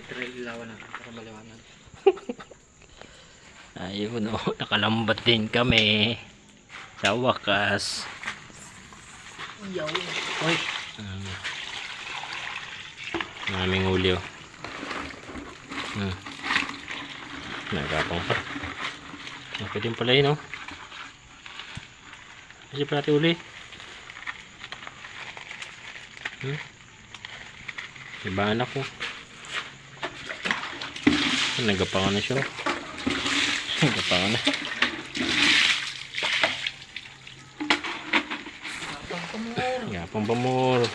Trail ilawan natin para maliwanag. Ayun o, nakalambat din kami. Sa wakas. Yaw. Uy. Maraming huli o. Nagapang pa. Okay din pala yun o. Kasi pala natin huli. Iba anak ko. Nagapangan na siya. Nagapangan na. Gapang pamor.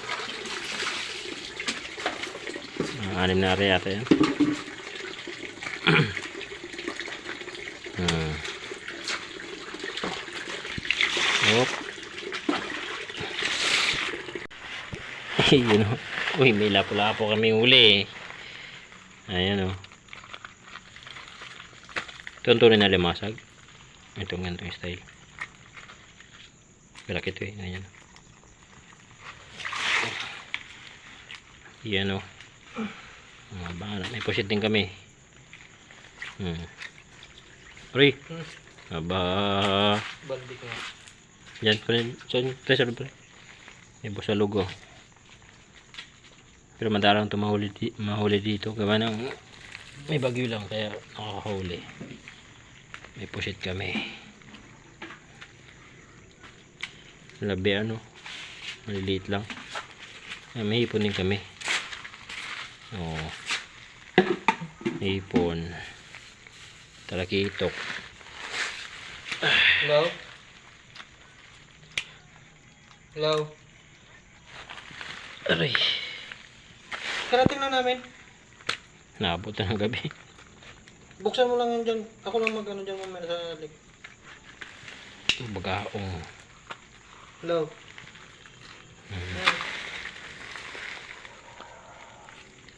Anim na rin yata yan. Hop. Yun o. Uy, may lapo-lapo kami uli. Ayan o. Ito ang tunay na limasag. Ito ang ganitong style. Malaki ito eh. Ayan o. Yan o. Baka may pusit din kami. Uy. Aba. Baldi ko. Yan pa rin. Sa loob pa rin. May busalog o. Pero madalang ito mahuli dito. Gawa ng may bagyo lang kaya nakakahuli. May pusit kami. Labi ano. Maliliit lang. May hipon din kami. Oh. Hipon. Talakitok. Hello? Hello? Aray. Karating lang namin. Naabot na ng gabi. Buksan mo lang yan dyan. Ako lang mag-ano dyan mamaya sa lik. Ito bagaong. Hello?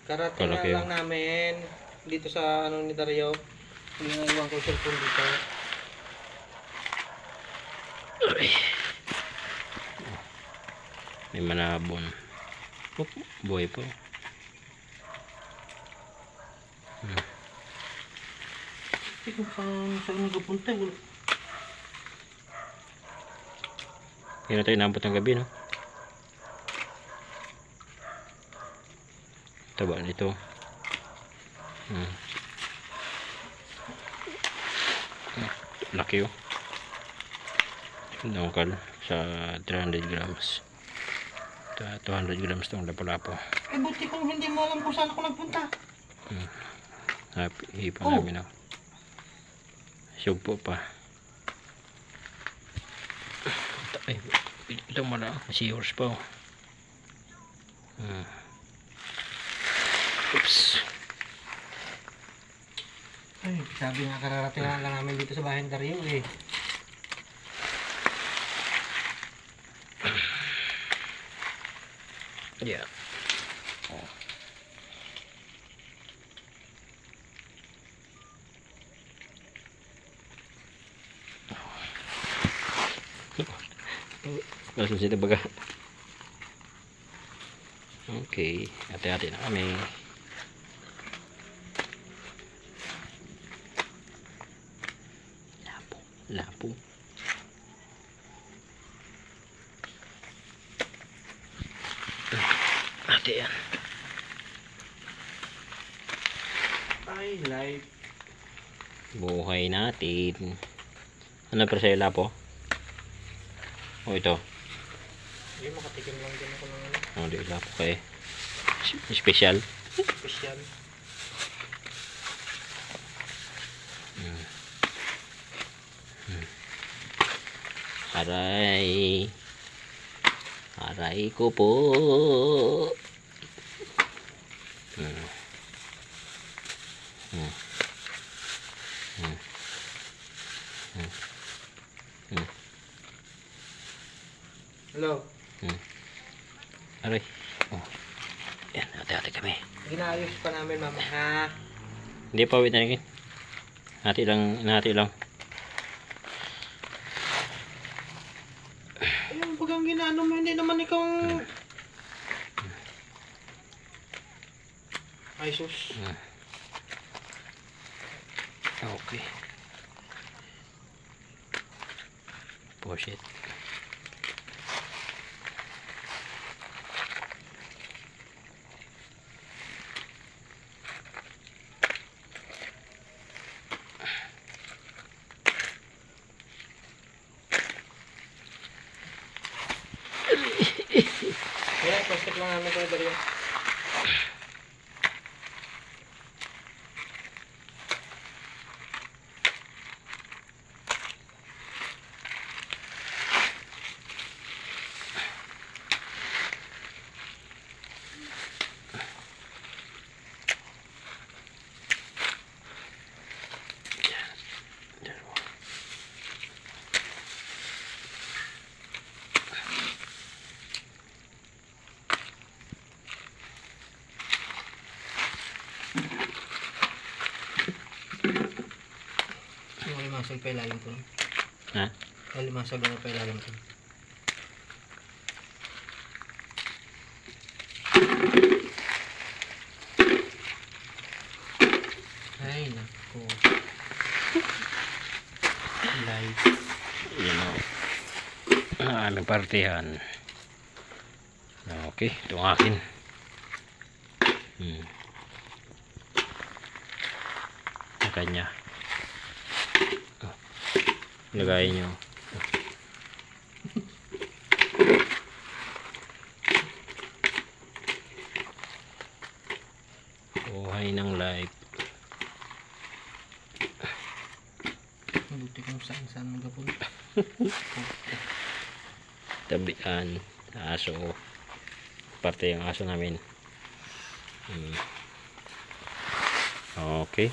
Karating Kalaki lang namin dito sa ano ni Dario. Hindi na iwan ko cellphone dito. Aray. May manabon. Oop, buhay po. Ito saan nagpunta? Hindi na tayo naabot ng gabi, no? Taba nito. Laki, oh. Nangkal sa 300 grams. 200 grams itong lapo-lapo. Eh buti kung hindi mo alam kung saan ako nagpunta. Hipon namin ako. Sugpo pa. Ay, ito mala. Seahorse pa, oh. Oops. Ay, sabi nga kararating lang namin dito sa bahay ng Dario eh. Yeah. Langsung situ baga. Oke, hati-hati na kami. Lapo. Hati yan. Ay, live. Buhay natin. Ano pa sa'yo, lapo? O ito. Hindi, makatikim lang din ako ng ano. O, di lapo kayo. Special. Special. Aray. Aray ko po. Hello? Aray. Oh. Yan, hati-hati kami. Ginaayos pa namin mama ha. Hindi pa, wait na rin. Hati lang, hati lang. Ayun, pag ang ginaano mo, hindi naman ikaw Ay sus. Okay. Push it. Kaya, plastic lang namin ito Dario. Yung limasag pa ilalim ko. Ha? Yung limasag ano pa ilalim ko. Ay, naku. Live. Yan o. Ang aming partihan. Okay, ito ang akin. Ang kanya. Lagay nyo. Buhay ng life. Mabuti kung saan nagapunta. Tabian. Aso. Parte yung aso namin. Okay.